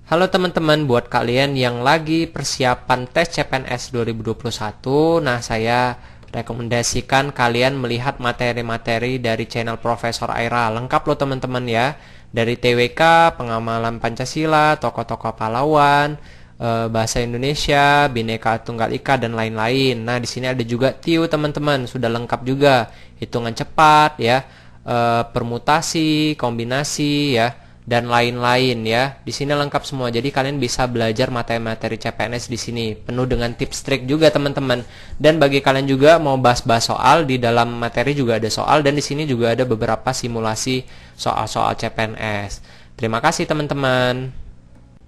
Halo teman-teman, buat kalian yang lagi persiapan tes CPNS 2021, saya rekomendasikan kalian melihat materi-materi dari channel Profesor Aira. Lengkap loh teman-teman ya, dari TWK, pengamalan Pancasila, tokoh-tokoh pahlawan, bahasa Indonesia, Bhinneka Tunggal Ika dan lain-lain. Nah, di sini ada juga TIU teman-teman, sudah lengkap juga, hitungan cepat ya, permutasi, kombinasi ya, dan lain-lain ya. Di sini lengkap semua. Jadi kalian bisa belajar materi-materi CPNS di sini. Penuh dengan tips trik juga teman-teman. Dan bagi kalian juga mau bahas-bahas soal, di dalam materi juga ada soal dan di sini juga ada beberapa simulasi soal-soal CPNS. Terima kasih teman-teman.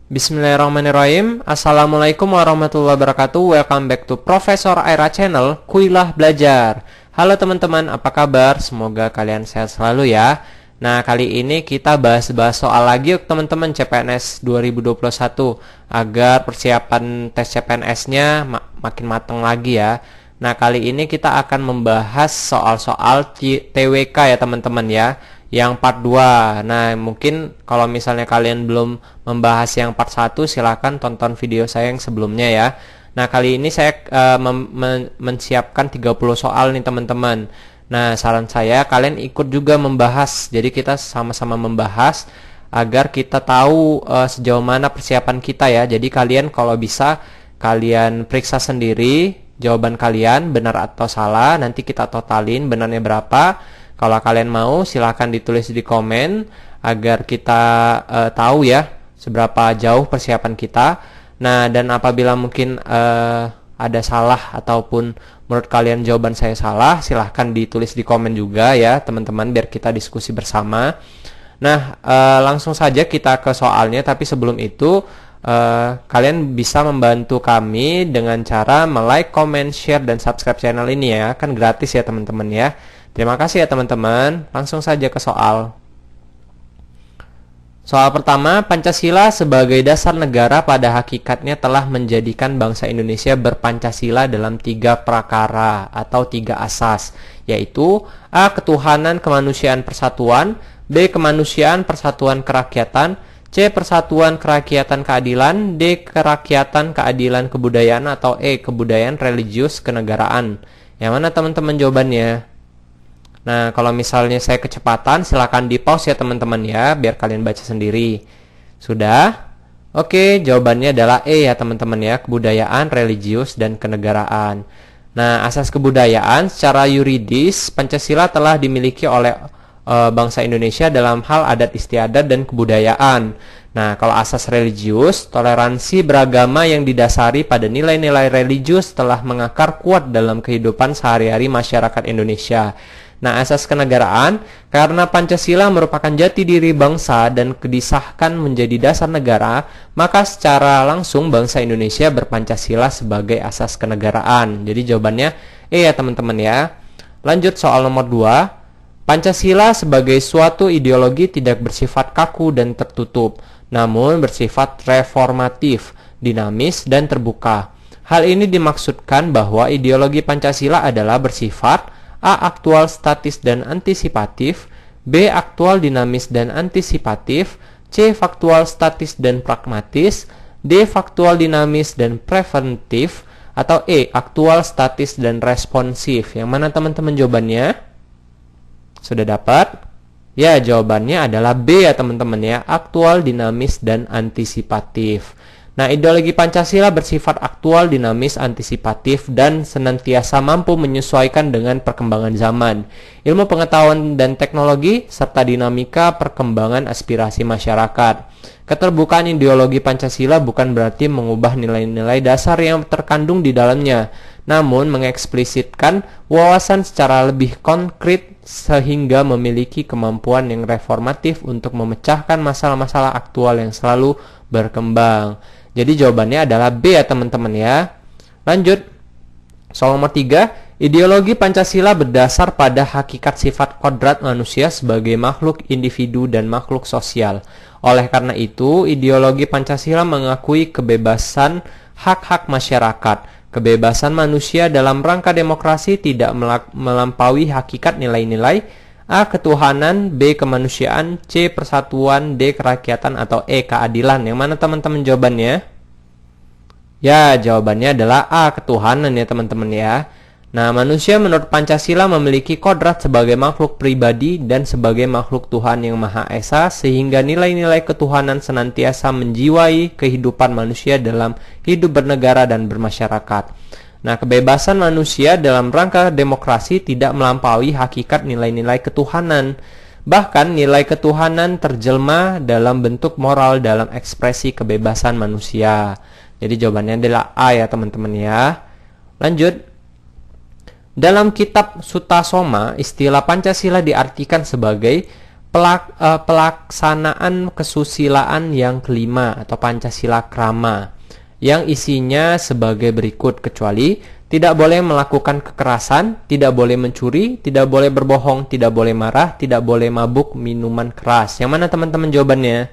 Bismillahirrahmanirrahim. Assalamualaikum warahmatullahi wabarakatuh. Welcome back to Profesor Aira Channel, Kuilah Belajar. Halo teman-teman, apa kabar? Semoga kalian sehat selalu ya. Nah, kali ini kita bahas-bahas soal lagi yuk teman-teman, CPNS 2021 agar persiapan tes CPNS-nya makin matang lagi ya. Nah, kali ini kita akan membahas soal-soal TWK ya teman-teman ya, yang part 2. Nah, mungkin kalau misalnya kalian belum membahas yang part 1, silahkan tonton video saya yang sebelumnya ya. Nah, kali ini saya menyiapkan 30 soal nih teman-teman. Nah, saran saya kalian ikut juga membahas. Jadi kita sama-sama membahas agar kita tahu sejauh mana persiapan kita ya. Jadi kalian kalau bisa kalian periksa sendiri jawaban kalian benar atau salah. Nanti kita totalin benarnya berapa. Kalau kalian mau silahkan ditulis di komen agar kita tahu ya seberapa jauh persiapan kita. Nah, dan apabila mungkin ada salah ataupun menurut kalian jawaban saya salah, silahkan ditulis di komen juga ya teman-teman, biar kita diskusi bersama. Nah, langsung saja kita ke soalnya, tapi sebelum itu kalian bisa membantu kami dengan cara like, comment, share, dan subscribe channel ini ya, kan gratis ya teman-teman ya. Terima kasih ya teman-teman. Langsung saja ke soal. Soal pertama, Pancasila sebagai dasar negara pada hakikatnya telah menjadikan bangsa Indonesia berpancasila dalam 3 prakara atau 3 asas, yaitu A. Ketuhanan kemanusiaan persatuan, B. Kemanusiaan persatuan kerakyatan, C. Persatuan kerakyatan keadilan, D. Kerakyatan keadilan kebudayaan, atau E. Kebudayaan religius kenegaraan. Yang mana teman-teman jawabannya? Nah, kalau misalnya saya kecepatan, silakan di pause ya teman-teman ya, biar kalian baca sendiri. Sudah? Oke, jawabannya adalah E ya teman-teman ya, kebudayaan, religius, dan kenegaraan. Nah, asas kebudayaan secara yuridis, Pancasila telah dimiliki oleh bangsa Indonesia dalam hal adat istiadat dan kebudayaan. Nah, kalau asas religius, toleransi beragama yang didasari pada nilai-nilai religius telah mengakar kuat dalam kehidupan sehari-hari masyarakat Indonesia. Nah, asas kenegaraan, karena Pancasila merupakan jati diri bangsa dan disahkan menjadi dasar negara, maka secara langsung bangsa Indonesia berpancasila sebagai asas kenegaraan. Jadi jawabannya E ya teman-teman ya. Lanjut soal nomor 2. Pancasila sebagai suatu ideologi tidak bersifat kaku dan tertutup, namun bersifat reformatif, dinamis, dan terbuka. Hal ini dimaksudkan bahwa ideologi Pancasila adalah bersifat A. Aktual, statis, dan antisipatif, B. Aktual, dinamis, dan antisipatif, C. Faktual, statis, dan pragmatis, D. Faktual, dinamis, dan preventif, atau E. Aktual, statis, dan responsif. Yang mana teman-teman jawabannya? Sudah dapat? Ya, jawabannya adalah B ya teman-teman ya, aktual, dinamis, dan antisipatif. Nah, ideologi Pancasila bersifat aktual, dinamis, antisipatif, dan senantiasa mampu menyesuaikan dengan perkembangan zaman, ilmu pengetahuan dan teknologi, serta dinamika perkembangan aspirasi masyarakat. Keterbukaan ideologi Pancasila bukan berarti mengubah nilai-nilai dasar yang terkandung di dalamnya, namun mengeksplisitkan wawasan secara lebih konkret sehingga memiliki kemampuan yang reformatif untuk memecahkan masalah-masalah aktual yang selalu berkembang. Jadi jawabannya adalah B ya teman-teman ya. Lanjut. Soal nomor 3. Ideologi Pancasila berdasar pada hakikat sifat kodrat manusia sebagai makhluk individu dan makhluk sosial. Oleh karena itu, ideologi Pancasila mengakui kebebasan hak-hak masyarakat. Kebebasan manusia dalam rangka demokrasi tidak melampaui hakikat nilai-nilai A. Ketuhanan, B. Kemanusiaan, C. Persatuan, D. Kerakyatan, atau E. Keadilan. Yang mana teman-teman jawabannya? Ya, jawabannya adalah A. Ketuhanan ya teman-teman ya. Nah, manusia menurut Pancasila memiliki kodrat sebagai makhluk pribadi dan sebagai makhluk Tuhan yang Maha Esa, sehingga nilai-nilai ketuhanan senantiasa menjiwai kehidupan manusia dalam hidup bernegara dan bermasyarakat. Nah, kebebasan manusia dalam rangka demokrasi tidak melampaui hakikat nilai-nilai ketuhanan. Bahkan nilai ketuhanan terjelma dalam bentuk moral dalam ekspresi kebebasan manusia. Jadi jawabannya adalah A ya teman-teman ya. Lanjut. Dalam kitab Sutasoma, istilah Pancasila diartikan sebagai pelaksanaan kesusilaan yang kelima atau Pancasila Krama, yang isinya sebagai berikut, kecuali tidak boleh melakukan kekerasan, tidak boleh mencuri, tidak boleh berbohong, tidak boleh marah, tidak boleh mabuk minuman keras. Yang mana teman-teman jawabannya?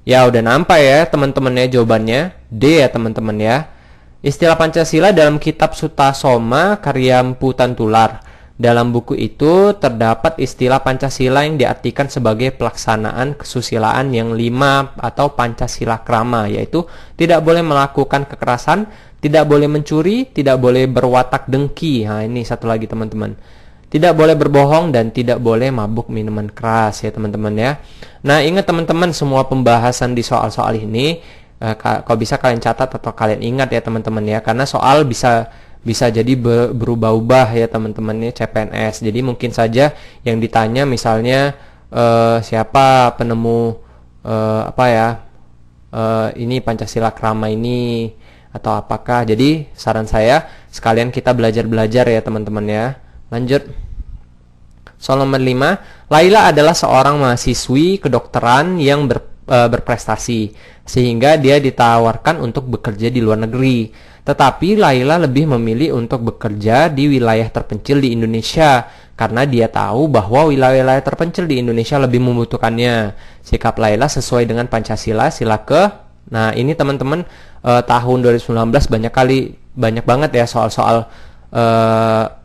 Ya udah nampak ya teman-temannya, jawabannya D ya teman-teman ya. Istilah Pancasila dalam kitab Sutasoma karya Mpu Tantular. Dalam buku itu terdapat istilah Pancasila yang diartikan sebagai pelaksanaan kesusilaan yang 5 atau Pancasila Krama, yaitu tidak boleh melakukan kekerasan, tidak boleh mencuri, tidak boleh berwatak dengki. Nah, ini satu lagi teman-teman. Tidak boleh berbohong dan tidak boleh mabuk minuman keras ya teman-teman ya. Nah, ingat teman-teman, semua pembahasan di soal-soal ini kalau bisa kalian catat atau kalian ingat ya teman-teman ya, karena soal bisa jadi berubah-ubah ya teman-teman ya CPNS. Jadi mungkin saja yang ditanya misalnya siapa penemu ini Pancasila Krama ini atau apakah. Jadi saran saya sekalian kita belajar ya teman-teman ya. Lanjut. Soal nomor 5, Laila adalah seorang mahasiswi kedokteran yang berprestasi, sehingga dia ditawarkan untuk bekerja di luar negeri. Tetapi Laila lebih memilih untuk bekerja di wilayah terpencil di Indonesia, karena dia tahu bahwa wilayah-wilayah terpencil di Indonesia lebih membutuhkannya. Sikap Laila sesuai dengan Pancasila. Nah ini teman-teman, tahun 2019 banyak banget ya soal-soal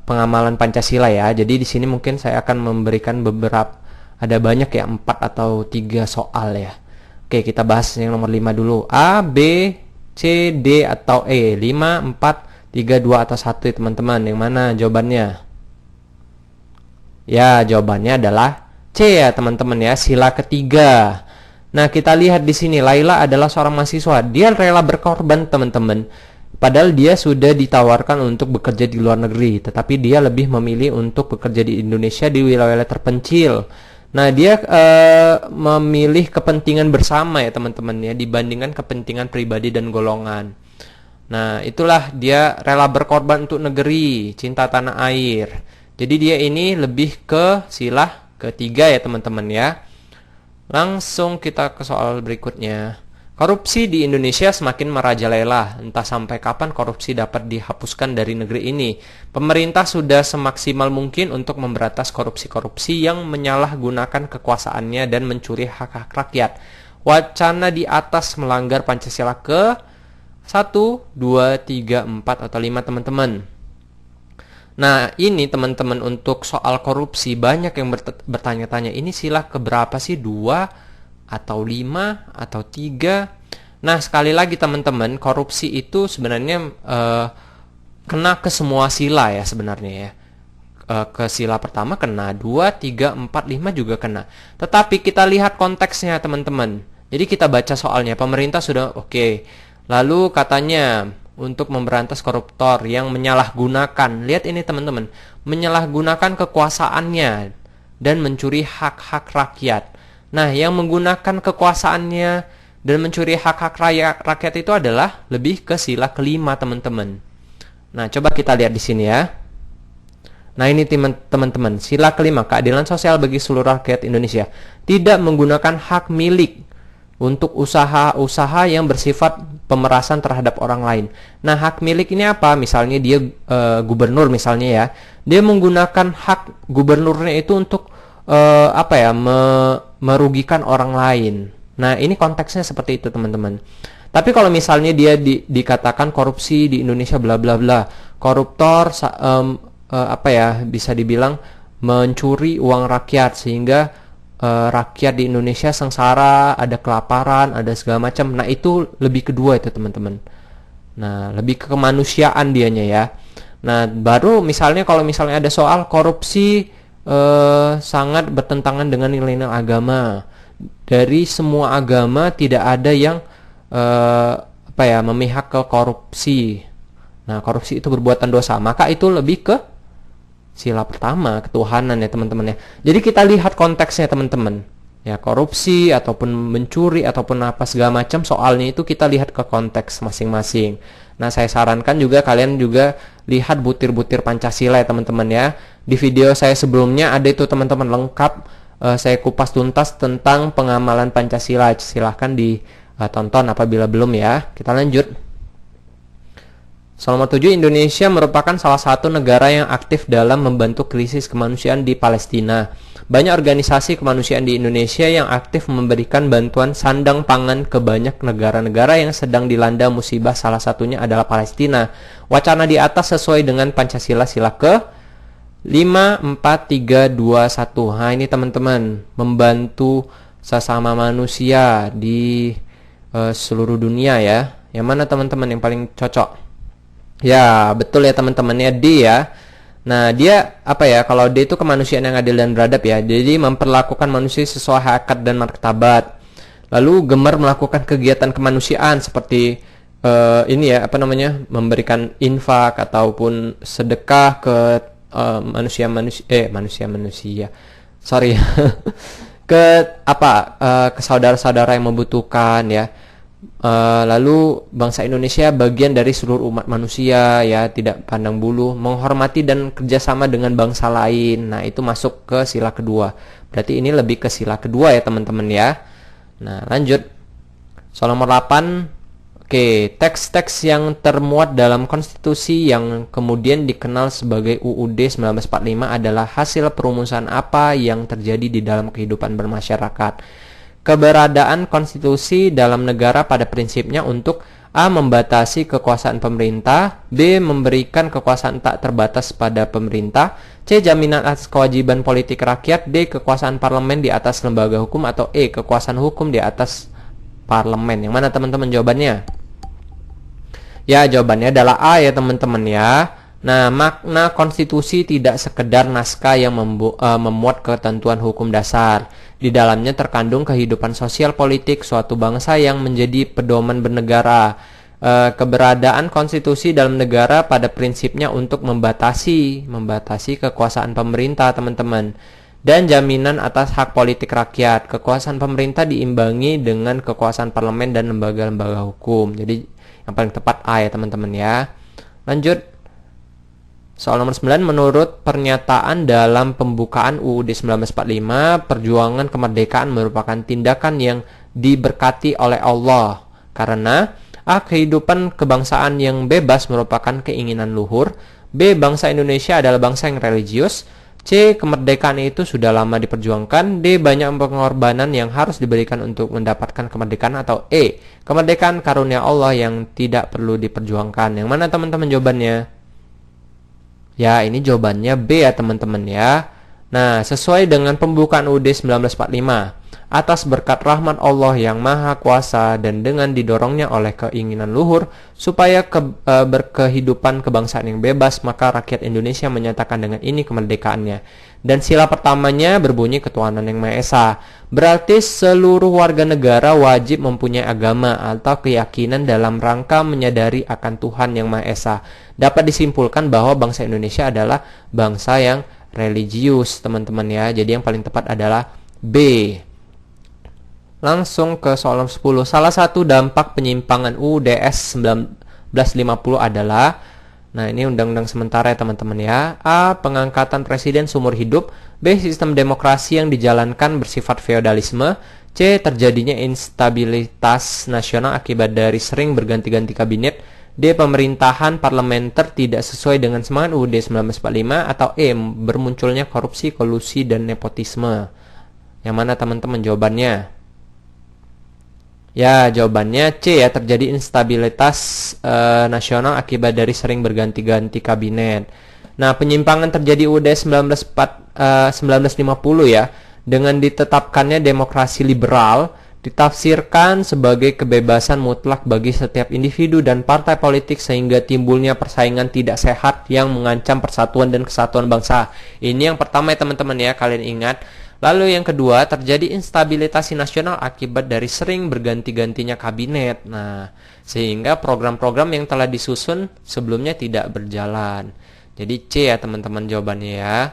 pengamalan Pancasila ya. Jadi di sini mungkin saya akan memberikan beberapa, ada banyak ya, 4 atau 3 soal ya. Oke, kita bahas yang nomor 5 dulu. A, B, C, D, atau E. 5, 4, 3, 2, atau 1 ya teman-teman. Yang mana jawabannya? Ya, jawabannya adalah C ya teman-teman ya, sila ketiga. Nah, kita lihat di sini Laila adalah seorang mahasiswa. Dia rela berkorban teman-teman. Padahal dia sudah ditawarkan untuk bekerja di luar negeri, tetapi dia lebih memilih untuk bekerja di Indonesia di wilayah terpencil. Nah, dia memilih kepentingan bersama ya teman-teman ya, dibandingkan kepentingan pribadi dan golongan. Nah, itulah dia rela berkorban untuk negeri, cinta tanah air. Jadi dia ini lebih ke sila ketiga ya teman-teman ya. Langsung kita ke soal berikutnya. Korupsi di Indonesia semakin merajalela. Entah sampai kapan korupsi dapat dihapuskan dari negeri ini. Pemerintah sudah semaksimal mungkin untuk memberantas korupsi-korupsi yang menyalahgunakan kekuasaannya dan mencuri hak-hak rakyat. Wacana di atas melanggar Pancasila ke 1, 2, 3, 4, atau 5 teman-teman. Nah ini teman-teman, untuk soal korupsi banyak yang bertanya-tanya, ini sila keberapa sih? 2 atau 5 atau 3. Nah sekali lagi teman-teman, korupsi itu sebenarnya kena ke semua sila ya sebenarnya ya. Ke sila pertama kena, 2, 3, 4, 5 juga kena. Tetapi kita lihat konteksnya teman-teman. Jadi kita baca soalnya, pemerintah sudah oke. Lalu katanya untuk memberantas koruptor yang menyalahgunakan, lihat ini teman-teman, menyalahgunakan kekuasaannya dan mencuri hak-hak rakyat. Nah, yang menggunakan kekuasaannya dan mencuri hak-hak rakyat itu adalah lebih ke sila kelima, teman-teman. Nah, coba kita lihat di sini ya. Nah, ini teman-teman, sila kelima, keadilan sosial bagi seluruh rakyat Indonesia. Tidak menggunakan hak milik untuk usaha-usaha yang bersifat pemerasan terhadap orang lain. Nah, hak milik ini apa? Misalnya dia gubernur misalnya ya. Dia menggunakan hak gubernurnya itu untuk merugikan orang lain. Nah, ini konteksnya seperti itu, teman-teman. Tapi kalau misalnya dia dikatakan korupsi di Indonesia bla bla bla, koruptor bisa dibilang mencuri uang rakyat sehingga rakyat di Indonesia sengsara, ada kelaparan, ada segala macam. Nah, itu lebih kedua itu teman-teman. Nah, lebih ke kemanusiaan dianya ya. Nah, baru misalnya kalau misalnya ada soal korupsi sangat bertentangan dengan nilai-nilai agama. Dari semua agama tidak ada yang memihak ke korupsi. Nah, korupsi itu perbuatan dosa, maka itu lebih ke sila pertama, ketuhanan ya teman-teman ya. Jadi kita lihat konteksnya teman-teman. Ya, korupsi ataupun mencuri ataupun apa segala macam soalnya itu kita lihat ke konteks masing-masing. Nah, saya sarankan juga kalian juga lihat butir-butir Pancasila ya teman-teman ya. Di video saya sebelumnya ada itu teman-teman lengkap, saya kupas tuntas tentang pengamalan Pancasila. Silahkan ditonton apabila belum ya. Kita lanjut. Soal nomor 7, Indonesia merupakan salah satu negara yang aktif dalam membantu krisis kemanusiaan di Palestina. Banyak organisasi kemanusiaan di Indonesia yang aktif memberikan bantuan sandang pangan ke banyak negara-negara yang sedang dilanda musibah, salah satunya adalah Palestina. Wacana di atas sesuai dengan Pancasila sila ke 5, 4, 3, 2, 1. Nah, ini teman-teman, membantu sesama manusia di seluruh dunia ya. Yang mana teman-teman yang paling cocok? Ya, betul ya teman-temannya, D ya. Nah, dia apa ya? Kalau D itu kemanusiaan yang adil dan beradab ya. Jadi memperlakukan manusia sesuai hak dan martabat. Lalu gemar melakukan kegiatan kemanusiaan seperti ini ya, memberikan infak ataupun sedekah ke manusia. Sorry. Ke saudara-saudara yang membutuhkan ya. Lalu bangsa Indonesia bagian dari seluruh umat manusia ya, tidak pandang bulu, menghormati dan kerjasama dengan bangsa lain. Nah, itu masuk ke sila kedua. Berarti ini lebih ke sila kedua ya teman-teman ya. Nah, lanjut. Soal nomor 8. Oke, teks-teks yang termuat dalam konstitusi yang kemudian dikenal sebagai UUD 1945 adalah hasil perumusan apa yang terjadi di dalam kehidupan bermasyarakat. Keberadaan konstitusi dalam negara pada prinsipnya untuk A. membatasi kekuasaan pemerintah, B. memberikan kekuasaan tak terbatas pada pemerintah, C. jaminan atas kewajiban politik rakyat, D. kekuasaan parlemen di atas lembaga hukum, atau E. kekuasaan hukum di atas parlemen. Yang mana teman-teman jawabannya? Ya, jawabannya adalah A ya teman-teman ya. Nah, makna konstitusi tidak sekedar naskah yang memuat ketentuan hukum dasar. Di dalamnya terkandung kehidupan sosial politik suatu bangsa yang menjadi pedoman bernegara. Keberadaan konstitusi dalam negara pada prinsipnya untuk membatasi kekuasaan pemerintah, teman-teman. Dan jaminan atas hak politik rakyat. Kekuasaan pemerintah diimbangi dengan kekuasaan parlemen dan lembaga-lembaga hukum. Jadi yang paling tepat A ya teman-teman ya. Lanjut. Soal nomor 9, menurut pernyataan dalam pembukaan UUD 1945, perjuangan kemerdekaan merupakan tindakan yang diberkati oleh Allah. Karena A. kehidupan kebangsaan yang bebas merupakan keinginan luhur, B. bangsa Indonesia adalah bangsa yang religius, C. kemerdekaan itu sudah lama diperjuangkan, D. banyak pengorbanan yang harus diberikan untuk mendapatkan kemerdekaan, atau E. kemerdekaan karunia Allah yang tidak perlu diperjuangkan. Yang mana teman-teman jawabannya? Ya, ini jawabannya B ya teman-teman ya. Nah, sesuai dengan pembukaan UUD 1945, atas berkat rahmat Allah yang maha kuasa dan dengan didorongnya oleh keinginan luhur supaya berkehidupan kebangsaan yang bebas, maka rakyat Indonesia menyatakan dengan ini kemerdekaannya. Dan sila pertamanya berbunyi ketuhanan yang Maha Esa. Berarti seluruh warga negara wajib mempunyai agama atau keyakinan dalam rangka menyadari akan Tuhan yang Maha Esa. Dapat disimpulkan bahwa bangsa Indonesia adalah bangsa yang religius, teman-teman ya. Jadi yang paling tepat adalah B. Langsung ke soal 10. Salah satu dampak penyimpangan UUDS 1950 adalah, nah ini undang-undang sementara ya teman-teman ya. A. pengangkatan presiden seumur hidup. B. sistem demokrasi yang dijalankan bersifat feodalisme. C. terjadinya instabilitas nasional akibat dari sering berganti-ganti kabinet. D. pemerintahan parlementer tidak sesuai dengan semangat UUD 1945. Atau E. bermunculnya korupsi, kolusi, dan nepotisme. Yang mana teman-teman jawabannya? Ya, jawabannya C ya, terjadi instabilitas nasional akibat dari sering berganti-ganti kabinet. Nah, penyimpangan terjadi UUD 1950 ya, dengan ditetapkannya demokrasi liberal ditafsirkan sebagai kebebasan mutlak bagi setiap individu dan partai politik sehingga timbulnya persaingan tidak sehat yang mengancam persatuan dan kesatuan bangsa. Ini yang pertama ya teman-teman ya, kalian ingat. Lalu yang kedua, terjadi instabilitas nasional akibat dari sering berganti-gantinya kabinet. Nah, sehingga program-program yang telah disusun sebelumnya tidak berjalan. Jadi C ya teman-teman jawabannya ya.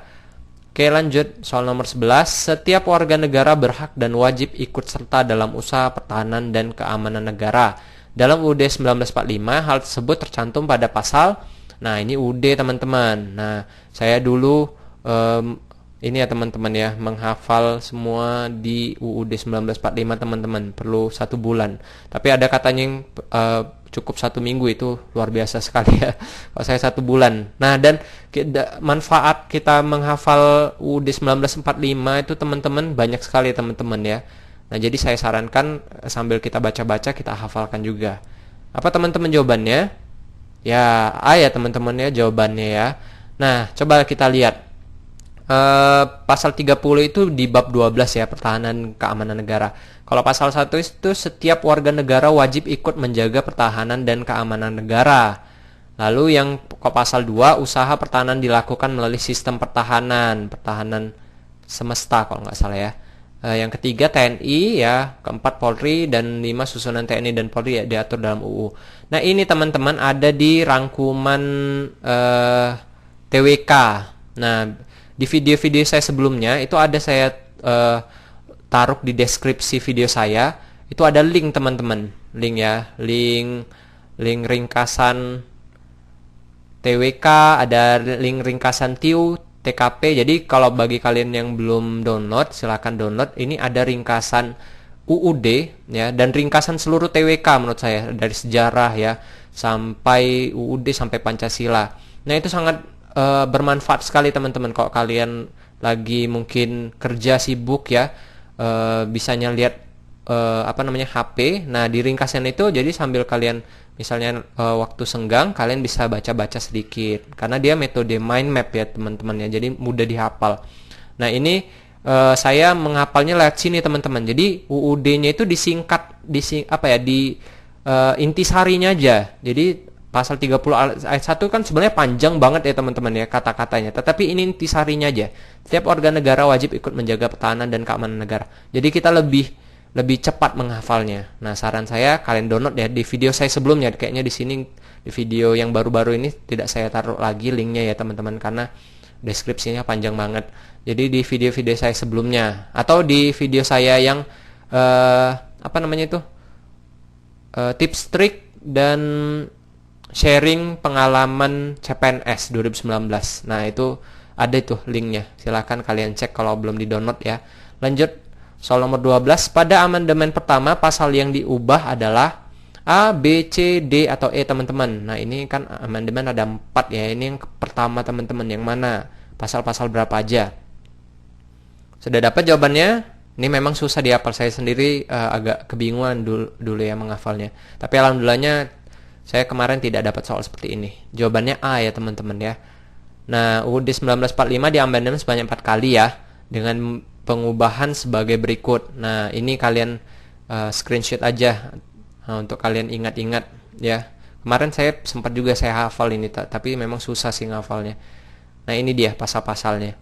Oke, lanjut soal nomor 11. Setiap warga negara berhak dan wajib ikut serta dalam usaha pertahanan dan keamanan negara. Dalam UUD 1945 hal tersebut tercantum pada pasal. Nah, ini UUD teman-teman. Nah, saya dulu ini ya teman-teman ya, menghafal semua di UUD 1945 teman-teman, perlu 1 bulan. Tapi ada katanya yang cukup 1 minggu, itu luar biasa sekali ya. Kalau saya 1 bulan. Nah, dan manfaat kita menghafal UUD 1945 itu teman-teman banyak sekali teman-teman ya. Nah, jadi saya sarankan sambil kita baca-baca kita hafalkan juga. Apa teman-teman jawabannya? Ya, A ya teman-teman ya jawabannya ya. Nah, coba kita lihat. Pasal 30 itu di bab 12 ya, pertahanan keamanan negara. Kalau pasal 1 itu setiap warga negara wajib ikut menjaga pertahanan dan keamanan negara. Lalu yang pasal 2, usaha pertahanan dilakukan melalui sistem pertahanan semesta kalau nggak salah ya. Yang ketiga TNI ya, keempat Polri, dan 5 susunan TNI dan Polri ya diatur dalam UU. Nah, ini teman-teman ada di rangkuman TWK. Nah, di video-video saya sebelumnya itu ada saya taruh di deskripsi video saya, itu ada link teman-teman, link ya, link ringkasan TWK, ada link ringkasan TIU, TKP. Jadi kalau bagi kalian yang belum download, silahkan download. Ini ada ringkasan UUD ya, dan ringkasan seluruh TWK menurut saya, dari sejarah ya sampai UUD sampai Pancasila. Nah, itu sangat bermanfaat sekali teman-teman kalau kalian lagi mungkin kerja sibuk ya, bisanya lihat HP. Nah, di ringkasan itu jadi sambil kalian misalnya waktu senggang kalian bisa baca-baca sedikit, karena dia metode mind map ya teman-teman ya, jadi mudah dihafal. Nah, ini saya menghafalnya lewat sini teman-teman. Jadi UUD-nya itu disingkat intisarinya aja. Jadi pasal 30 ayat 1 kan sebenarnya panjang banget ya teman-teman ya kata-katanya. Tetapi ini intisarinya aja. Setiap warga negara wajib ikut menjaga pertahanan dan keamanan negara. Jadi kita lebih cepat menghafalnya. Nah, saran saya kalian download ya di video saya sebelumnya. Kayaknya di sini di video yang baru-baru ini tidak saya taruh lagi linknya ya teman-teman, karena deskripsinya panjang banget. Jadi di video-video saya sebelumnya atau di video saya yang tips trik dan sharing pengalaman CPNS 2019. Nah, itu ada itu linknya. Silahkan kalian cek kalau belum di-download ya. Lanjut, soal nomor 12. Pada amandemen pertama, pasal yang diubah adalah A, B, C, D, atau E teman-teman. Nah, ini kan amandemen ada 4 ya. Ini yang pertama teman-teman. Yang mana? Pasal-pasal berapa aja? Sudah dapat jawabannya? Ini memang susah dihafal, saya sendiri agak kebingungan dulu ya menghafalnya. Tapi alhamdulillahnya saya kemarin tidak dapat soal seperti ini. Jawabannya A ya teman-teman ya. Nah, UUD 1945 diamandemen sebanyak 4 kali ya, dengan pengubahan sebagai berikut. Nah, ini kalian screenshot aja untuk kalian ingat-ingat ya. Kemarin saya sempat juga saya hafal ini, tapi memang susah sih ngafalnya. Nah, ini dia pasal-pasalnya.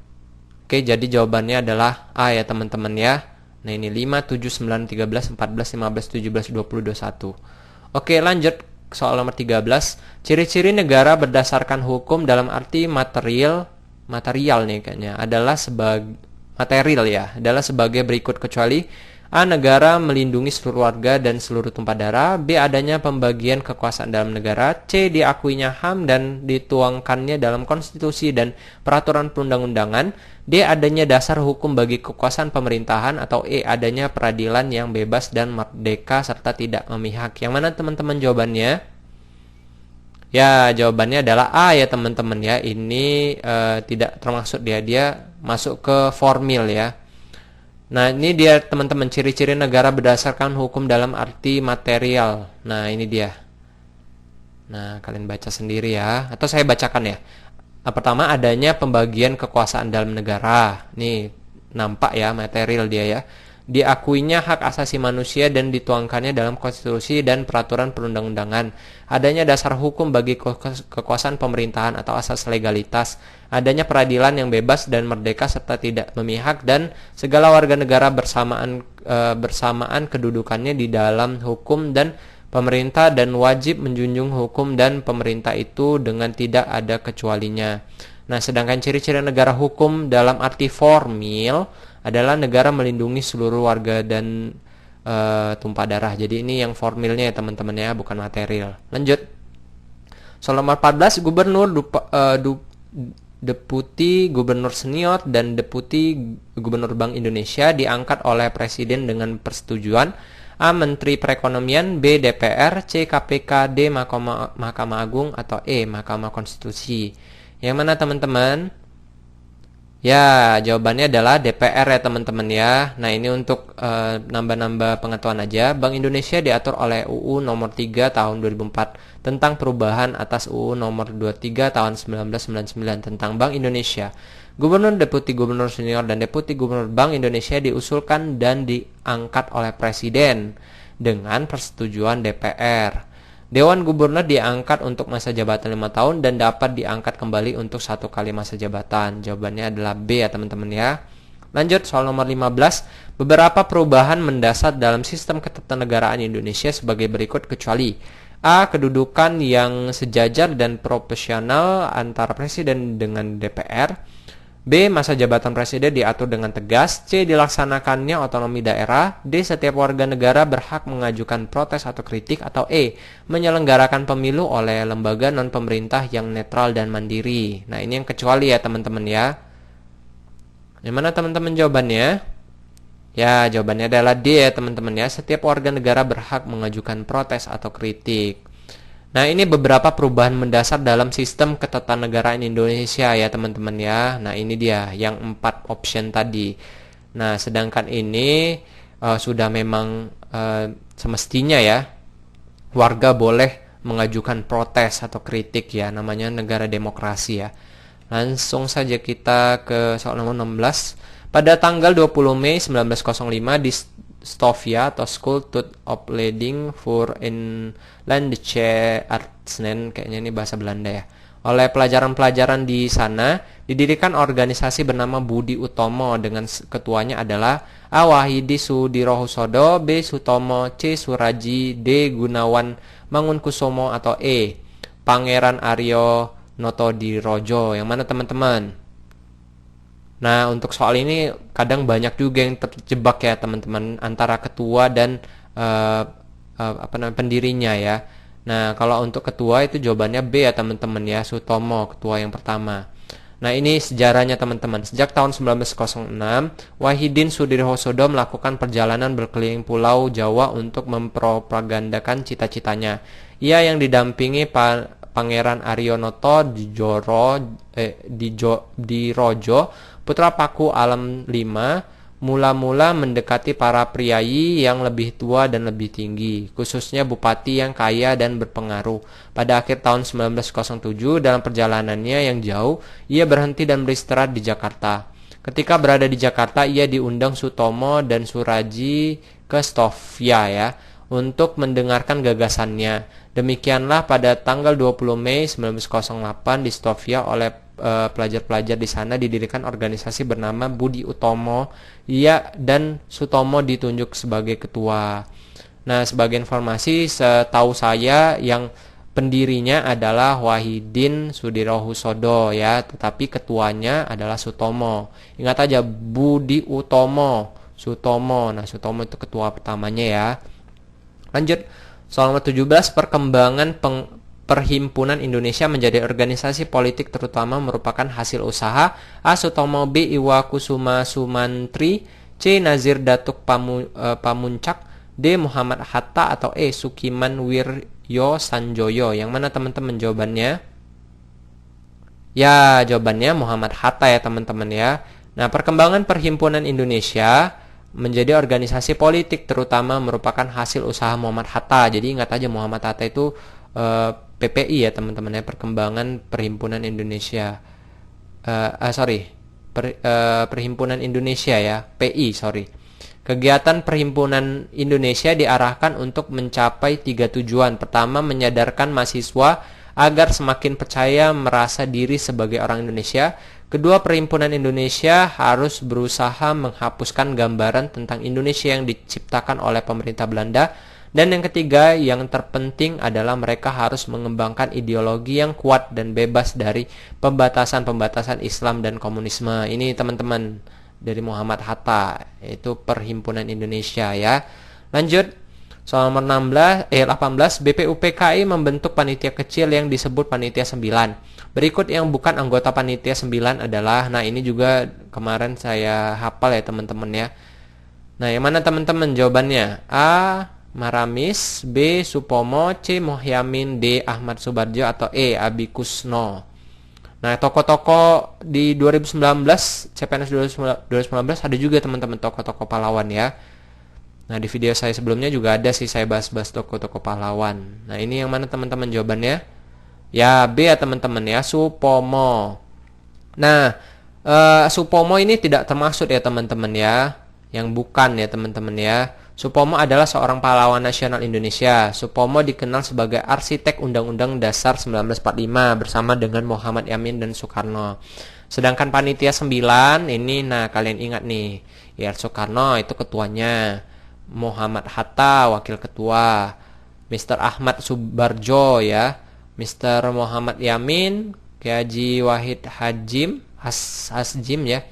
Oke, jadi jawabannya adalah A ya teman-teman ya. Nah, ini 5, 7, 9, 13, 14, 15, 17, 20, 21. Oke, lanjut. Soal nomor 13, ciri-ciri negara berdasarkan hukum dalam arti material nih kayaknya adalah sebagai berikut, kecuali A. Negara melindungi seluruh warga dan seluruh tumpah darah. B. Adanya pembagian kekuasaan dalam negara. C. Diakuinya HAM dan dituangkannya dalam konstitusi dan peraturan perundang-undangan. D. Adanya dasar hukum bagi kekuasaan pemerintahan. Atau E. Adanya peradilan yang bebas dan merdeka serta tidak memihak. Yang mana teman-teman jawabannya? Ya, jawabannya adalah A ya teman-teman ya. Ini tidak termasuk dia masuk ke formil ya. Nah, ini dia teman-teman, ciri-ciri negara berdasarkan hukum dalam arti material. Nah, ini dia. Nah, kalian baca sendiri ya, atau saya bacakan ya. Pertama, adanya pembagian kekuasaan dalam negara. Nih, nampak ya material dia ya. Diakuinya hak asasi manusia dan dituangkannya dalam konstitusi dan peraturan perundang-undangan. Adanya dasar hukum bagi kekuasaan pemerintahan atau asas legalitas. Adanya peradilan yang bebas dan merdeka serta tidak memihak, dan segala warga negara bersamaan kedudukannya di dalam hukum dan pemerintah, dan wajib menjunjung hukum dan pemerintah itu dengan tidak ada kecualinya. Nah, sedangkan ciri-ciri negara hukum dalam arti formil adalah negara melindungi seluruh warga dan tumpah darah. Jadi ini yang formilnya ya teman-teman ya, bukan material. Lanjut. Soal nomor 14, gubernur, deputi gubernur senior dan deputi gubernur Bank Indonesia diangkat oleh presiden dengan persetujuan A. Menteri Perekonomian, B. DPR, C. KPK, D. Mahkamah Agung, atau E. Mahkamah Konstitusi. Yang mana teman-teman? Ya, jawabannya adalah DPR ya teman-teman ya. Nah, ini untuk nambah-nambah pengetahuan aja. Bank Indonesia diatur oleh UU nomor 3 tahun 2004 tentang perubahan atas UU nomor 23 tahun 1999 tentang Bank Indonesia. Gubernur, deputi gubernur senior, dan deputi gubernur Bank Indonesia diusulkan dan diangkat oleh Presiden dengan persetujuan DPR. Dewan Gubernur diangkat untuk masa jabatan 5 tahun dan dapat diangkat kembali untuk 1 kali masa jabatan. Jawabannya adalah B ya teman-teman ya. Lanjut, soal nomor 15. Beberapa perubahan mendasar dalam sistem ketatanegaraan Indonesia sebagai berikut kecuali A. Kedudukan yang sejajar dan proporsional antara Presiden dengan DPR. B. Masa jabatan presiden diatur dengan tegas. C. Dilaksanakannya otonomi daerah. D. Setiap warga negara berhak mengajukan protes atau kritik. Atau E. Menyelenggarakan pemilu oleh lembaga non-pemerintah yang netral dan mandiri. Nah, ini yang kecuali ya teman-teman ya. Yang mana teman-teman jawabannya? Ya, jawabannya adalah D ya teman-teman ya. Setiap warga negara berhak mengajukan protes atau kritik. Nah, ini beberapa perubahan mendasar dalam sistem ketatanegaraan Indonesia ya teman-teman ya. Nah, ini dia yang 4 option tadi. Nah, sedangkan ini sudah memang semestinya ya warga boleh mengajukan protes atau kritik ya, namanya negara demokrasi ya. Langsung saja kita ke soal nomor 16. Pada tanggal 20 Mei 1905 di Stovia atau School tot Opleiding voor Inlandse Artsen, kayaknya ini bahasa Belanda ya. Oleh pelajaran-pelajaran di sana didirikan organisasi bernama Budi Utomo dengan ketuanya adalah A. Wahidi Sudirohusodo, B. Sutomo, C. Suraji, D. Gunawan Mangunkusumo, atau E. Pangeran Aryo Notodirojo. Yang mana teman-teman? Nah, untuk soal ini kadang banyak juga yang terjebak ya teman-teman antara ketua dan pendirinya ya. Nah, kalau untuk ketua itu jawabannya B ya teman-teman ya, Sutomo, ketua yang pertama. Nah, ini sejarahnya teman-teman. Sejak tahun 1906, Wahidin Sudirohusodo melakukan perjalanan berkeliling Pulau Jawa untuk mempropagandakan cita-citanya. Ia yang didampingi Pangeran Aryonoto Dirojo, putra Paku Alam V, mula-mula mendekati para priayi yang lebih tua dan lebih tinggi, khususnya bupati yang kaya dan berpengaruh. Pada akhir tahun 1907, dalam perjalanannya yang jauh, ia berhenti dan beristirahat di Jakarta. Ketika berada di Jakarta, ia diundang Sutomo dan Suraji ke Stovia ya, untuk mendengarkan gagasannya. Demikianlah pada tanggal 20 Mei 1908 di Stovia oleh pelajar-pelajar di sana didirikan organisasi bernama Budi Utomo. Ia dan Sutomo ditunjuk sebagai ketua. Nah, sebagai informasi, setahu saya yang pendirinya adalah Wahidin Sudirohusodo ya, tetapi ketuanya adalah Sutomo. Ingat aja, Budi Utomo, Sutomo. Nah, Sutomo itu ketua pertamanya ya. Lanjut, soal nomor 17, perkembangan Perhimpunan Indonesia menjadi organisasi politik terutama merupakan hasil usaha A. Sutomo, B. Iwakusuma Sumantri, C. Nazir Datuk Pamuncak, D. Muhammad Hatta, atau E. Sukiman Wiryo Sanjoyo. Yang mana teman-teman jawabannya? Ya, jawabannya Muhammad Hatta ya teman-teman ya. Nah, perkembangan Perhimpunan Indonesia menjadi organisasi politik terutama merupakan hasil usaha Muhammad Hatta. Jadi ingat aja Muhammad Hatta itu PPI ya teman-teman ya, Perkembangan Perhimpunan Indonesia. Perhimpunan Indonesia ya, PI, sorry. Kegiatan Perhimpunan Indonesia diarahkan untuk mencapai 3 tujuan. Pertama, menyadarkan mahasiswa agar semakin percaya merasa diri sebagai orang Indonesia. Kedua, Perhimpunan Indonesia harus berusaha menghapuskan gambaran tentang Indonesia yang diciptakan oleh pemerintah Belanda. Dan yang ketiga, yang terpenting adalah mereka harus mengembangkan ideologi yang kuat dan bebas dari pembatasan-pembatasan Islam dan komunisme. Ini teman-teman dari Muhammad Hatta, yaitu Perhimpunan Indonesia ya. Lanjut, soal nomor 18, BPUPKI membentuk panitia kecil yang disebut panitia 9. Berikut yang bukan anggota panitia 9 adalah, nah ini juga kemarin saya hafal ya teman-teman ya. Nah, yang mana teman-teman jawabannya? A. Maramis, B. Supomo, C. Mohyamin, D. Ahmad Subarjo, atau E. Abi Kusno. Nah, tokoh-tokoh di 2019, CPNS 2019 ada juga teman-teman tokoh-tokoh pahlawan ya. Nah, di video saya sebelumnya juga ada sih saya bahas-bahas tokoh-tokoh pahlawan. Nah, ini yang mana teman-teman jawabannya? Ya, B ya teman-teman ya, Supomo. Nah, Supomo ini tidak termasuk ya teman-teman ya. Yang bukan ya teman-teman ya. Supomo adalah seorang pahlawan nasional Indonesia. Supomo dikenal sebagai arsitek Undang-Undang Dasar 1945 bersama dengan Muhammad Yamin dan Soekarno. Sedangkan panitia 9 ini, nah kalian ingat nih, IR Soekarno itu ketuanya, Muhammad Hatta wakil ketua, Mr. Ahmad Subarjo ya, Mr. Muhammad Yamin, Haji Wahid Hasjim ya,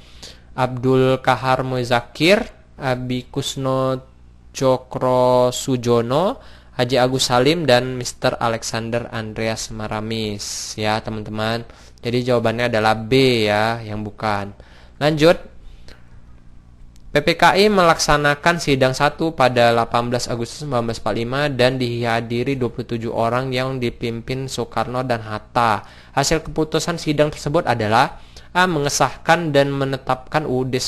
Abdul Kahar Muzakir, Abi Kusno Cokro Sujono, Haji Agus Salim, dan Mr. Alexander Andreas Maramis ya teman-teman. Jadi jawabannya adalah B ya, yang bukan. Lanjut, PPKI melaksanakan sidang 1 pada 18 Agustus 1945 dan dihadiri 27 orang yang dipimpin Soekarno dan Hatta. Hasil keputusan sidang tersebut adalah A. Mengesahkan dan menetapkan UUD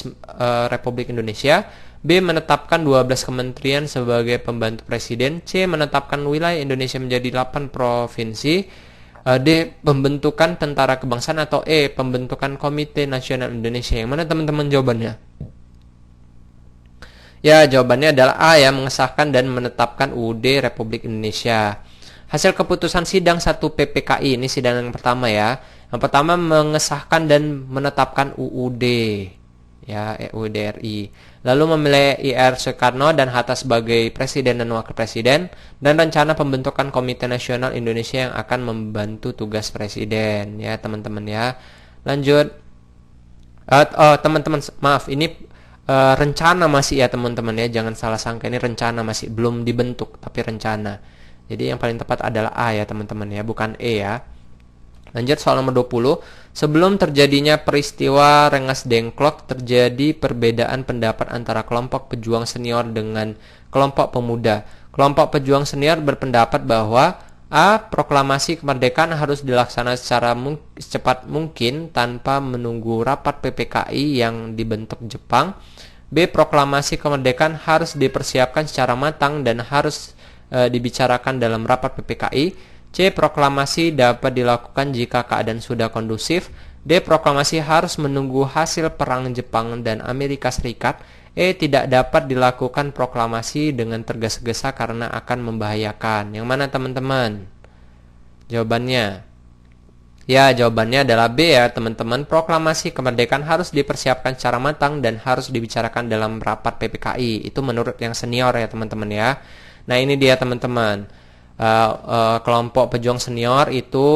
Republik Indonesia, B. Menetapkan 12 kementerian sebagai pembantu presiden, C. Menetapkan wilayah Indonesia menjadi 8 provinsi, D. Pembentukan tentara kebangsaan, atau E. Pembentukan Komite Nasional Indonesia. Yang mana teman-teman jawabannya? Ya, jawabannya adalah A ya, mengesahkan dan menetapkan UUD Republik Indonesia. Hasil keputusan sidang 1 PPKI, ini sidang yang pertama ya. Yang pertama mengesahkan dan menetapkan UUD ya, UUD RI. Lalu memilih IR Soekarno dan Hatta sebagai presiden dan wakil presiden, dan rencana pembentukan Komite Nasional Indonesia yang akan membantu tugas presiden ya teman-teman ya. Lanjut, teman-teman maaf, ini rencana masih ya teman-teman ya, jangan salah sangka, ini rencana masih belum dibentuk tapi rencana. Jadi yang paling tepat adalah A ya teman-teman ya, bukan E ya. Lanjut, soal nomor 20. Sebelum terjadinya peristiwa Rengas Dengklok, terjadi perbedaan pendapat antara kelompok pejuang senior dengan kelompok pemuda. Kelompok pejuang senior berpendapat bahwa A. Proklamasi kemerdekaan harus dilaksanakan secara secepat mungkin tanpa menunggu rapat PPKI yang dibentuk Jepang. B. Proklamasi kemerdekaan harus dipersiapkan secara matang dan harus dibicarakan dalam rapat PPKI. C. Proklamasi dapat dilakukan jika keadaan sudah kondusif. D. Proklamasi harus menunggu hasil perang Jepang dan Amerika Serikat. E. Tidak dapat dilakukan proklamasi dengan tergesa-gesa karena akan membahayakan. Yang mana teman-teman? Jawabannya? Ya, jawabannya adalah B ya teman-teman. Proklamasi kemerdekaan harus dipersiapkan secara matang dan harus dibicarakan dalam rapat PPKI. Itu menurut yang senior ya teman-teman ya. Nah, ini dia teman-teman. Kelompok pejuang senior itu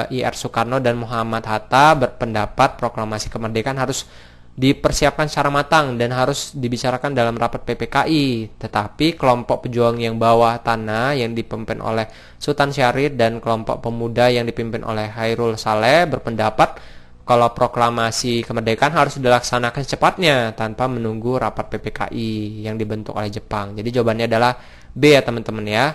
IR Soekarno dan Muhammad Hatta berpendapat proklamasi kemerdekaan harus dipersiapkan secara matang dan harus dibicarakan dalam rapat PPKI. Tetapi kelompok pejuang yang bawah tanah yang dipimpin oleh Sultan Syahrir dan kelompok pemuda yang dipimpin oleh Hairul Saleh berpendapat kalau proklamasi kemerdekaan harus dilaksanakan secepatnya tanpa menunggu rapat PPKI yang dibentuk oleh Jepang. Jadi jawabannya adalah B ya teman-teman ya.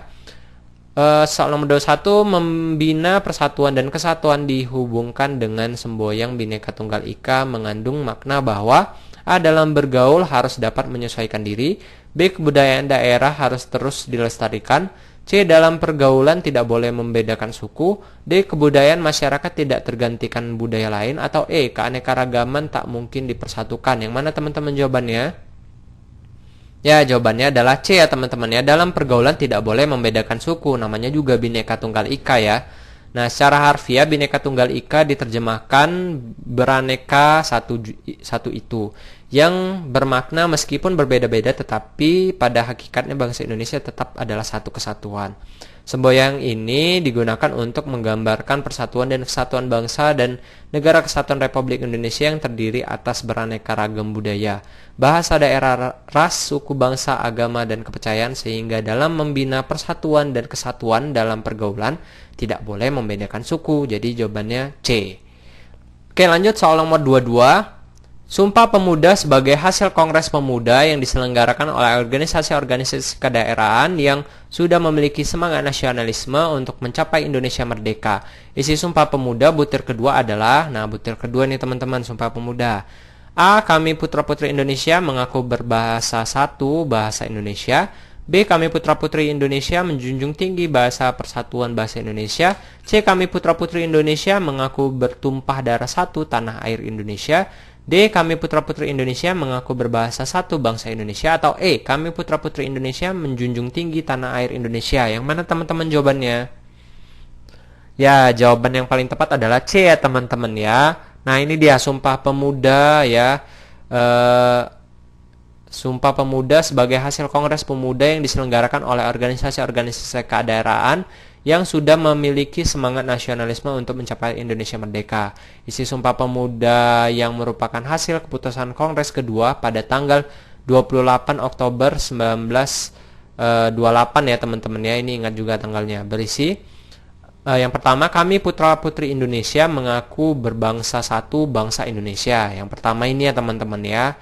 Soal nomor 21, membina persatuan dan kesatuan dihubungkan dengan semboyang Bhinneka Tunggal Ika mengandung makna bahwa A. Dalam bergaul harus dapat menyesuaikan diri, B. Kebudayaan daerah harus terus dilestarikan, C. Dalam pergaulan tidak boleh membedakan suku. D. Kebudayaan masyarakat tidak tergantikan budaya lain. Atau E. Keanekaragaman tak mungkin dipersatukan. Yang mana teman-teman jawabannya? Ya, jawabannya adalah C ya teman-teman ya. Dalam pergaulan tidak boleh membedakan suku. Namanya juga Bhinneka Tunggal Ika ya. Nah, secara harfiah Bhinneka Tunggal Ika diterjemahkan beraneka satu itu, yang bermakna meskipun berbeda-beda tetapi pada hakikatnya bangsa Indonesia tetap adalah satu kesatuan. Semboyan ini digunakan untuk menggambarkan persatuan dan kesatuan bangsa dan negara kesatuan Republik Indonesia yang terdiri atas beraneka ragam budaya, bahasa daerah, ras, suku, bangsa, agama, dan kepercayaan, sehingga dalam membina persatuan dan kesatuan dalam pergaulan tidak boleh membedakan suku. Jadi jawabannya C. Oke, lanjut soal nomor 22. Sumpah Pemuda sebagai hasil Kongres Pemuda yang diselenggarakan oleh organisasi-organisasi kedaerahan yang sudah memiliki semangat nasionalisme untuk mencapai Indonesia merdeka. Isi Sumpah Pemuda butir kedua adalah, butir kedua nih teman-teman, Sumpah Pemuda. A. Kami putra-putri Indonesia mengaku berbahasa satu, bahasa Indonesia. B. Kami putra-putri Indonesia menjunjung tinggi bahasa persatuan bahasa Indonesia. C. Kami putra-putri Indonesia mengaku bertumpah darah satu, tanah air Indonesia. D. Kami putra-putri Indonesia mengaku berbahasa satu, bangsa Indonesia. Atau E. Kami putra-putri Indonesia menjunjung tinggi tanah air Indonesia. Yang mana teman-teman jawabannya? Ya, jawaban yang paling tepat adalah C ya teman-teman ya. Nah, ini dia Sumpah Pemuda ya. Sumpah Pemuda sebagai hasil Kongres Pemuda yang diselenggarakan oleh organisasi-organisasi kedaerahan yang sudah memiliki semangat nasionalisme untuk mencapai Indonesia merdeka. Isi Sumpah Pemuda yang merupakan hasil keputusan Kongres kedua pada tanggal 28 Oktober 1928 ya teman-teman ya. Ini ingat juga tanggalnya. Berisi yang pertama, kami putra-putri Indonesia mengaku berbangsa satu, bangsa Indonesia. Yang pertama ini ya teman-teman ya.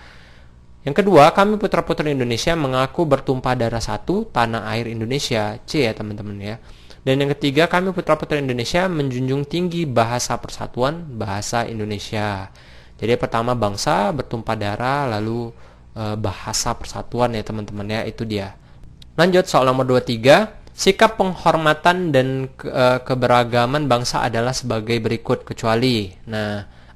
Yang kedua, kami putra-putri Indonesia mengaku bertumpah darah satu, tanah air Indonesia. C ya teman-teman ya. Dan yang ketiga, kami putra-putri Indonesia menjunjung tinggi bahasa persatuan, bahasa Indonesia. Jadi pertama bangsa, bertumpah darah, lalu bahasa persatuan ya teman-teman ya, itu dia. Lanjut soal nomor 23. Sikap penghormatan dan keberagaman bangsa adalah sebagai berikut kecuali.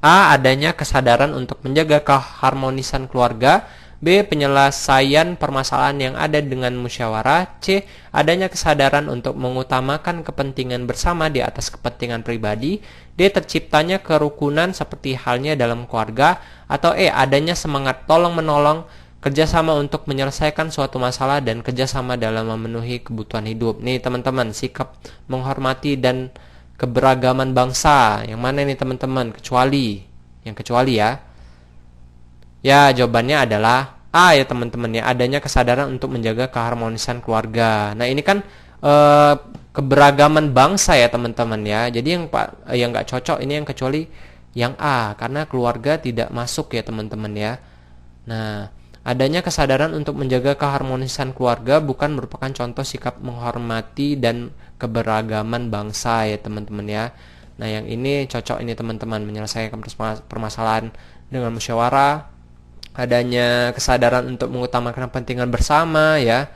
A. Adanya kesadaran untuk menjaga keharmonisan keluarga. B. Penyelesaian permasalahan yang ada dengan musyawarah. C. Adanya kesadaran untuk mengutamakan kepentingan bersama di atas kepentingan pribadi. D. Terciptanya kerukunan seperti halnya dalam keluarga. Atau E. Adanya semangat tolong-menolong, kerjasama untuk menyelesaikan suatu masalah, dan kerjasama dalam memenuhi kebutuhan hidup. Nih teman-teman, sikap menghormati dan keberagaman bangsa. Yang mana nih teman-teman? Kecuali. Yang kecuali ya. Ya, jawabannya adalah A ya teman-teman ya. Adanya kesadaran untuk menjaga keharmonisan keluarga. Nah, ini kan keberagaman bangsa ya teman-teman ya. Jadi yang nggak cocok ini yang kecuali yang A, karena keluarga tidak masuk ya teman-teman ya. Nah, adanya kesadaran untuk menjaga keharmonisan keluarga bukan merupakan contoh sikap menghormati dan keberagaman bangsa ya teman-teman ya. Nah, yang ini cocok ini teman-teman, menyelesaikan permasalahan dengan musyawarah, adanya kesadaran untuk mengutamakan kepentingan bersama ya.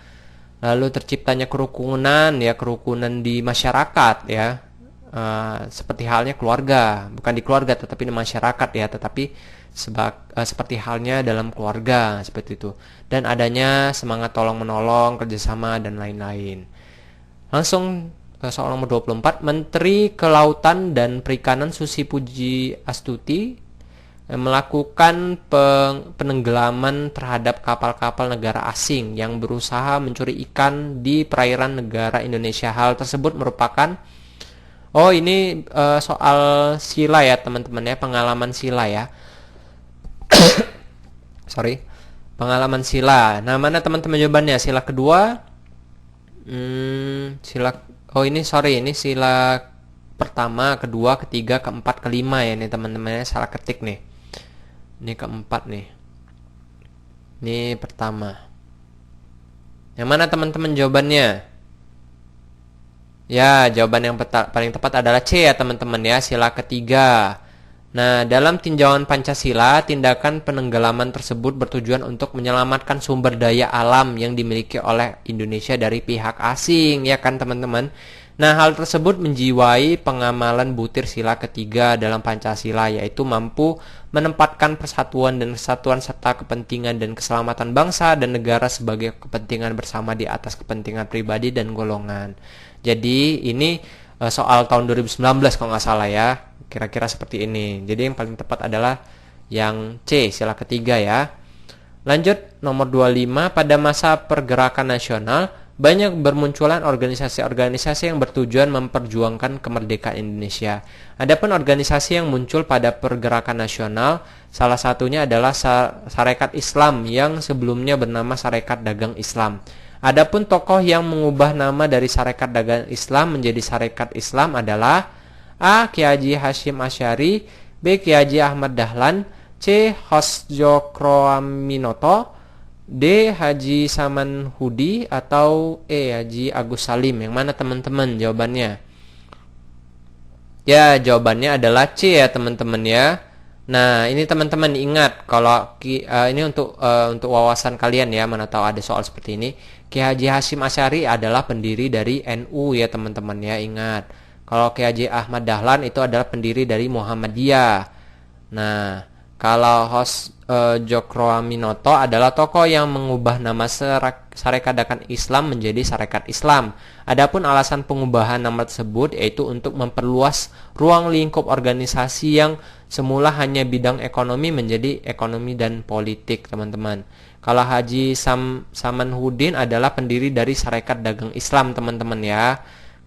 Lalu terciptanya kerukunan ya, kerukunan di masyarakat ya. Seperti halnya keluarga, bukan di keluarga tetapi di masyarakat ya, tetapi seperti halnya dalam keluarga seperti itu. Dan adanya semangat tolong-menolong, kerjasama, dan lain-lain. Langsung soal nomor 24. Menteri Kelautan dan Perikanan Susi Puji Astuti melakukan penenggelaman terhadap kapal-kapal negara asing yang berusaha mencuri ikan di perairan negara Indonesia. Hal tersebut merupakan ini soal sila ya teman-teman ya, pengalaman sila ya. Pengalaman sila. Nah, mana teman-teman jawabannya? Sila kedua. Ini sila pertama, kedua, ketiga, keempat, kelima ya nih teman-teman ya. Salah ketik nih. Ini keempat nih. Ini pertama. Yang mana teman-teman jawabannya? Ya, jawaban yang paling tepat adalah C ya teman-teman ya, sila ketiga. Nah, dalam tinjauan Pancasila, tindakan penenggelaman tersebut bertujuan untuk menyelamatkan sumber daya alam yang dimiliki oleh Indonesia dari pihak asing, ya kan teman-teman? Nah, hal tersebut menjiwai pengamalan butir sila ketiga dalam Pancasila, yaitu mampu menempatkan persatuan dan kesatuan serta kepentingan dan keselamatan bangsa dan negara sebagai kepentingan bersama di atas kepentingan pribadi dan golongan. Jadi, ini soal tahun 2019 kalau nggak salah ya. Kira-kira seperti ini. Jadi yang paling tepat adalah yang C, sila ketiga ya. Lanjut, nomor 25, pada masa pergerakan nasional, banyak bermunculan organisasi-organisasi yang bertujuan memperjuangkan kemerdekaan Indonesia. Adapun organisasi yang muncul pada pergerakan nasional, salah satunya adalah Sarekat Islam yang sebelumnya bernama Sarekat Dagang Islam. Adapun tokoh yang mengubah nama dari Sarekat Dagang Islam menjadi Sarekat Islam adalah A. Kiai Haji Hashim Asy'ari, B. Kiai Haji Ahmad Dahlan, C. Hosjokroaminoto, D. Haji Saman Hudi, atau E. Haji Agus Salim. Yang mana teman-teman jawabannya? Ya, jawabannya adalah C ya teman-teman ya. Nah, ini teman-teman ingat kalau ini untuk wawasan kalian ya, mana tahu ada soal seperti ini. Kiai Haji Hashim Asy'ari adalah pendiri dari NU ya teman-teman ya, ingat. Kalau Kiai Haji Ahmad Dahlan itu adalah pendiri dari Muhammadiyah. Nah, kalau Hosjokroaminoto adalah tokoh yang mengubah nama Sarekat Dagang Islam menjadi Sarekat Islam. Adapun alasan pengubahan nama tersebut yaitu untuk memperluas ruang lingkup organisasi yang semula hanya bidang ekonomi menjadi ekonomi dan politik, teman-teman. Kalau Haji Samanhudin adalah pendiri dari Sarekat Dagang Islam, teman-teman ya.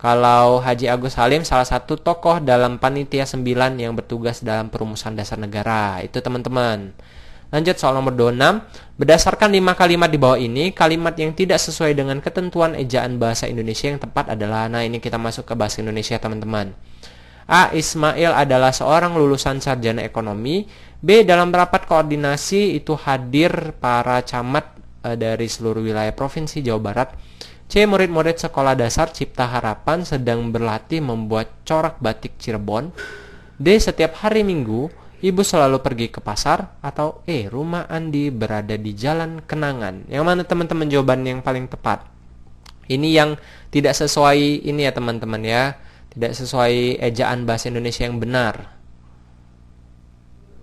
Kalau Haji Agus Salim salah satu tokoh dalam Panitia 9 yang bertugas dalam perumusan dasar negara. Itu teman-teman. Lanjut soal nomor 26. Berdasarkan 5 kalimat di bawah ini, kalimat yang tidak sesuai dengan ketentuan ejaan bahasa Indonesia yang tepat adalah, nah ini kita masuk ke bahasa Indonesia teman-teman. A. Ismail adalah seorang lulusan sarjana ekonomi. B. Dalam rapat koordinasi itu hadir para camat dari seluruh wilayah Provinsi Jawa Barat. C. Murid-murid sekolah dasar Cipta Harapan sedang berlatih membuat corak batik Cirebon. D. Setiap hari Minggu, ibu selalu pergi ke pasar. Atau E. Rumah Andi berada di Jalan Kenangan. Yang mana teman-teman jawaban yang paling tepat? Ini yang tidak sesuai ini ya teman-teman ya. Tidak sesuai ejaan bahasa Indonesia yang benar.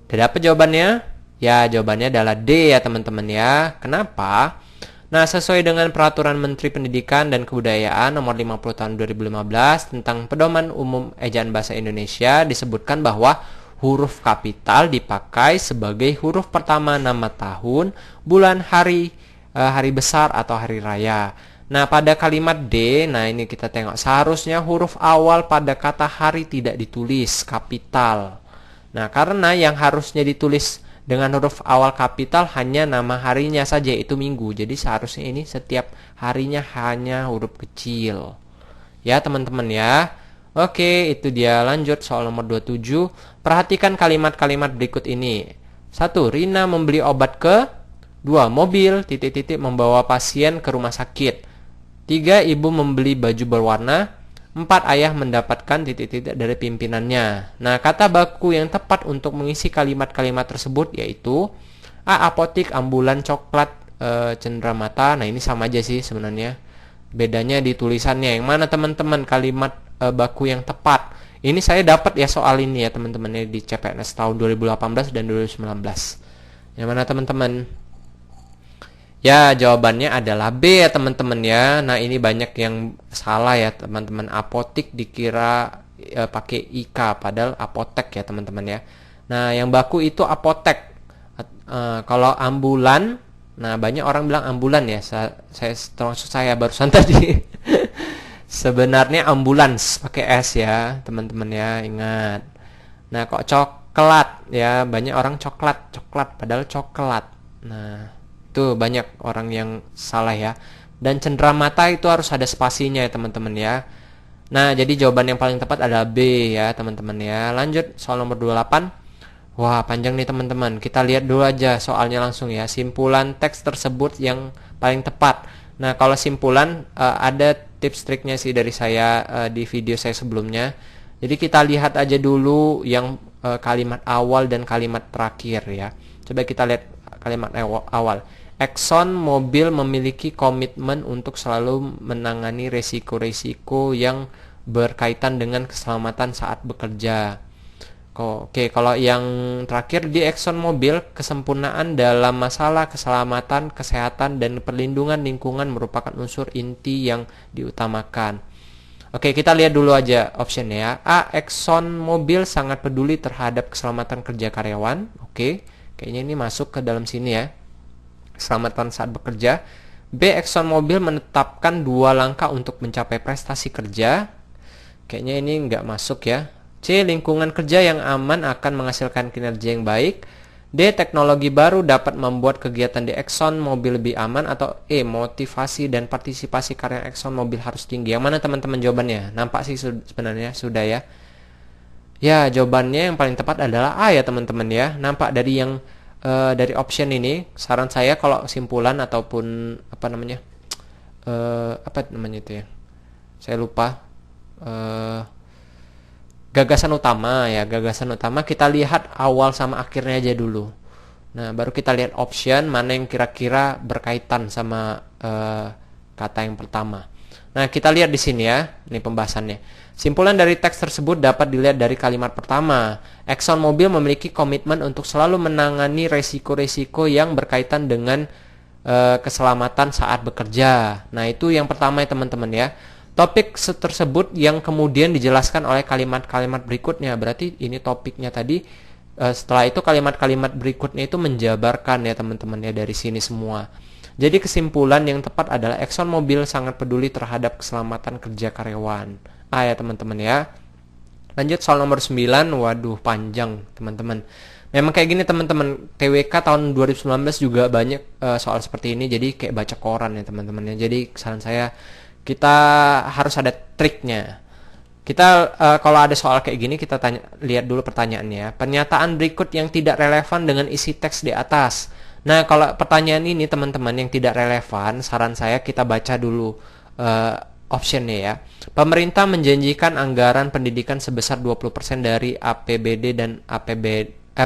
Sudah dapat jawabannya? Ya, jawabannya adalah D ya teman-teman ya. Kenapa? Nah, sesuai dengan Peraturan Menteri Pendidikan dan Kebudayaan Nomor 50 Tahun 2015 tentang Pedoman Umum Ejaan Bahasa Indonesia disebutkan bahwa huruf kapital dipakai sebagai huruf pertama nama tahun, bulan, hari, hari besar atau hari raya. Nah, pada kalimat D, nah ini kita tengok seharusnya huruf awal pada kata hari tidak ditulis kapital. Nah, karena yang harusnya ditulis dengan huruf awal kapital hanya nama harinya saja, itu minggu. Jadi seharusnya ini setiap harinya hanya huruf kecil. Ya teman-teman ya. Oke, itu dia. Lanjut soal nomor 27. Perhatikan kalimat-kalimat berikut ini. 1. Rina membeli obat ke. 2. Mobil membawa pasien ke rumah sakit. 3. Ibu membeli baju berwarna. 4. Ayah mendapatkan dari pimpinannya. Nah, kata baku yang tepat untuk mengisi kalimat-kalimat tersebut yaitu A. Apotik, ambulan, coklat, cenderamata. Nah, ini sama aja sih sebenarnya. Bedanya di tulisannya. Yang mana teman-teman kalimat baku yang tepat? Ini saya dapat ya soal ini ya teman-teman ya, di CPNS tahun 2018 dan 2019. Yang mana teman-teman? Ya, jawabannya adalah B ya teman-teman ya. Nah, ini banyak yang salah ya teman-teman. Apotik dikira pakai IK, padahal apotek ya teman-teman ya. Nah, yang baku itu apotek. Kalau ambulan, nah banyak orang bilang ambulan ya. Termasuk saya barusan tadi. Sebenarnya ambulans pakai S ya teman-teman ya, ingat. Nah, kok coklat ya, banyak orang coklat padahal coklat. Nah, itu banyak orang yang salah ya. Dan cenderamata itu harus ada spasinya ya teman-teman ya. Nah, jadi jawaban yang paling tepat adalah B ya teman-teman ya. Lanjut soal nomor 28. Wah, panjang nih teman-teman. Kita lihat dulu aja soalnya langsung ya. Simpulan teks tersebut yang paling tepat. Nah, kalau simpulan ada tips triknya sih dari saya di video saya sebelumnya. Jadi kita lihat aja dulu yang kalimat awal dan kalimat terakhir ya. Coba kita lihat kalimat awal. Exxon Mobil memiliki komitmen untuk selalu menangani resiko-resiko yang berkaitan dengan keselamatan saat bekerja. Oke, kalau yang terakhir di Exxon Mobil, kesempurnaan dalam masalah keselamatan, kesehatan, dan perlindungan lingkungan merupakan unsur inti yang diutamakan. Oke, kita lihat dulu aja optionnya ya. A. Exxon Mobil sangat peduli terhadap keselamatan kerja karyawan. Oke, kayaknya ini masuk ke dalam sini ya. Keselamatan saat bekerja. B. Exxon Mobil menetapkan 2 langkah untuk mencapai prestasi kerja. Kayaknya ini nggak masuk ya. C. Lingkungan kerja yang aman akan menghasilkan kinerja yang baik. D. Teknologi baru dapat membuat kegiatan di Exxon Mobil lebih aman. Atau E. Motivasi dan partisipasi karya Exxon Mobil harus tinggi. Yang mana teman-teman jawabannya? Nampak sih sebenarnya sudah ya. Ya, jawabannya yang paling tepat adalah A ya teman-teman ya. Nampak dari yang dari option ini, saran saya kalau kesimpulan ataupun apa namanya itu ya? Saya lupa. Gagasan utama ya, gagasan utama kita lihat awal sama akhirnya aja dulu. Nah, baru kita lihat option mana yang kira-kira berkaitan sama kata yang pertama. Nah, kita lihat di sini ya, ini pembahasannya. Simpulan dari teks tersebut dapat dilihat dari kalimat pertama. Exxon Mobil memiliki komitmen untuk selalu menangani resiko-resiko yang berkaitan dengan keselamatan saat bekerja. Nah, itu yang pertama ya teman-teman ya. Topik tersebut yang kemudian dijelaskan oleh kalimat-kalimat berikutnya. Berarti ini topiknya tadi. Setelah itu kalimat-kalimat berikutnya itu menjabarkan ya teman-teman ya dari sini semua. Jadi kesimpulan yang tepat adalah Exxon Mobil sangat peduli terhadap keselamatan kerja karyawan. Ya teman-teman ya. Lanjut soal nomor 9. Waduh panjang teman-teman. Memang kayak gini teman-teman. TWK tahun 2019 juga banyak soal seperti ini. Jadi kayak baca koran ya teman-teman ya. Jadi saran saya kita harus ada triknya. Kita kalau ada soal kayak gini kita lihat dulu pertanyaannya. Pernyataan berikut yang tidak relevan dengan isi teks di atas. Nah, kalau pertanyaan ini teman-teman yang tidak relevan, saran saya kita baca dulu optionnya ya. Pemerintah menjanjikan anggaran pendidikan sebesar 20% dari APBD dan APBN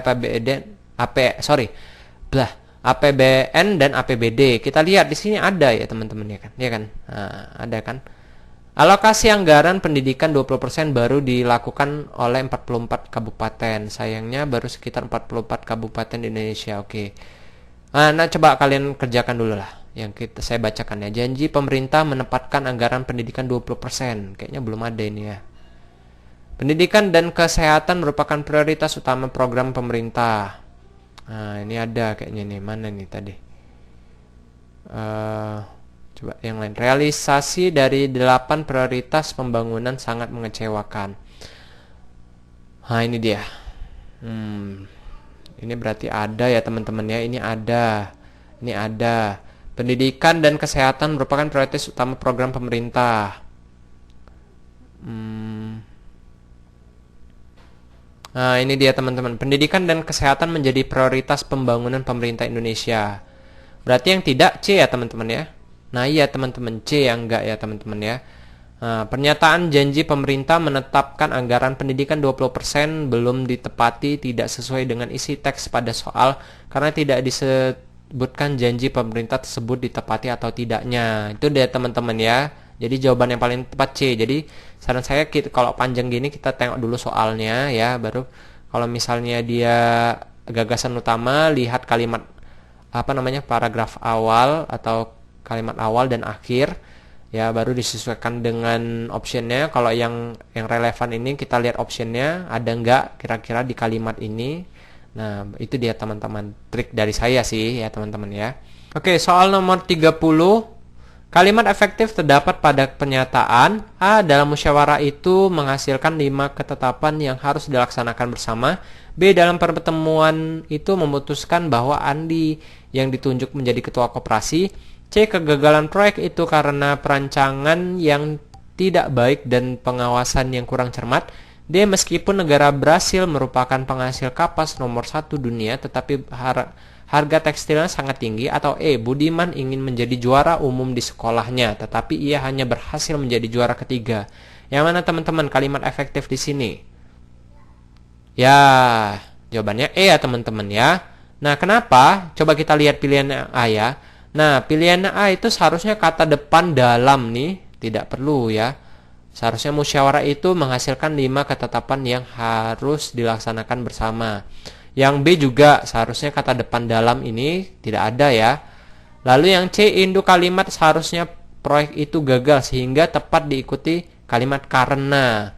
dan APBD. Kita lihat di sini ada ya teman-teman ya kan. Ya kan? Nah, ada kan? Alokasi anggaran pendidikan 20% baru dilakukan oleh 44 kabupaten. Sayangnya baru sekitar 44 kabupaten di Indonesia. Oke. Nah, coba kalian kerjakan dulu lah. Yang saya bacakan ya. Janji pemerintah menempatkan anggaran pendidikan 20%. Kayaknya belum ada ini ya. Pendidikan dan kesehatan merupakan prioritas utama program pemerintah. Nah, ini ada kayaknya nih. Mana nih tadi? Coba yang lain. Realisasi dari 8 prioritas pembangunan sangat mengecewakan. Nah, ini dia. Ini berarti ada ya teman-teman ya. Ini ada. Pendidikan dan kesehatan merupakan prioritas utama program pemerintah. Nah, ini dia teman-teman. Pendidikan dan kesehatan menjadi prioritas pembangunan pemerintah Indonesia. Berarti yang tidak C ya teman-teman ya. Nah, iya teman-teman, C yang enggak ya teman-teman ya. Nah, pernyataan janji pemerintah menetapkan anggaran pendidikan 20% belum ditepati, tidak sesuai dengan isi teks pada soal karena tidak disebutkan janji pemerintah tersebut ditepati atau tidaknya. Itu dia teman-teman ya. Jadi jawaban yang paling tepat C. Jadi saran saya kalau panjang gini kita tengok dulu soalnya ya, baru kalau misalnya dia gagasan utama, lihat kalimat paragraf awal atau kalimat awal dan akhir ya, baru disesuaikan dengan optionnya. Kalau yang relevan ini kita lihat optionnya ada nggak kira-kira di kalimat ini. Nah, itu dia teman-teman trik dari saya sih ya teman-teman ya. Oke, soal nomor 30. Kalimat efektif terdapat pada pernyataan A. Dalam musyawarah itu menghasilkan 5 ketetapan yang harus dilaksanakan bersama. B. Dalam pertemuan itu memutuskan bahwa Andi yang ditunjuk menjadi ketua koperasi. C. Kegagalan proyek itu karena perancangan yang tidak baik dan pengawasan yang kurang cermat. D. Meskipun negara Brasil merupakan penghasil kapas nomor 1 dunia, tetapi harga tekstilnya sangat tinggi. Atau E. Budiman ingin menjadi juara umum di sekolahnya, tetapi ia hanya berhasil menjadi juara ketiga. Yang mana teman-teman kalimat efektif di sini? Ya, jawabannya E ya teman-teman ya. Nah, kenapa? Coba kita lihat pilihan A ya. Nah, pilihan A itu seharusnya kata depan dalam nih, tidak perlu ya. Seharusnya musyawarah itu menghasilkan 5 ketetapan yang harus dilaksanakan bersama. Yang B juga seharusnya kata depan dalam ini tidak ada ya. Lalu yang C, induk kalimat seharusnya proyek itu gagal sehingga tepat diikuti kalimat karena.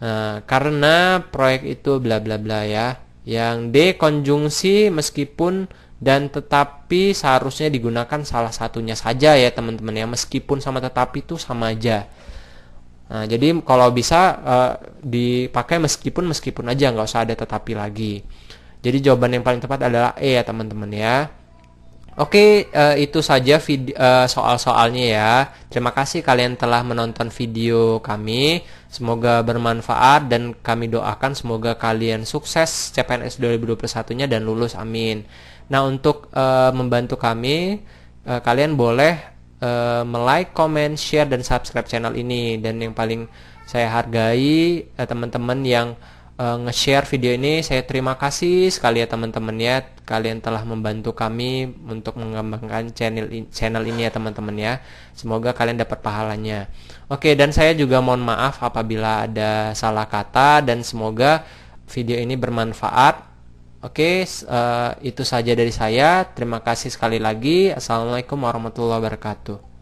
Nah, karena proyek itu bla bla bla ya. Yang D, konjungsi meskipun dan tetapi seharusnya digunakan salah satunya saja ya teman-teman ya. Meskipun sama tetapi itu sama aja. Nah, jadi kalau bisa dipakai meskipun aja, nggak usah ada tetapi lagi. Jadi jawaban yang paling tepat adalah E ya teman-teman ya. Oke, itu saja soal-soalnya ya. Terima kasih kalian telah menonton video kami. Semoga bermanfaat dan kami doakan semoga kalian sukses CPNS 2021-nya dan lulus, amin. Nah, untuk membantu kami, kalian boleh like, comment, share, dan subscribe channel ini. Dan yang paling saya hargai teman-teman yang nge-share video ini, saya terima kasih sekali ya teman-teman ya. Kalian telah membantu kami untuk mengembangkan channel ini ya teman-teman ya. Semoga kalian dapat pahalanya. Oke, dan saya juga mohon maaf apabila ada salah kata dan semoga video ini bermanfaat. Oke, itu saja dari saya. Terima kasih sekali lagi. Assalamualaikum warahmatullahi wabarakatuh.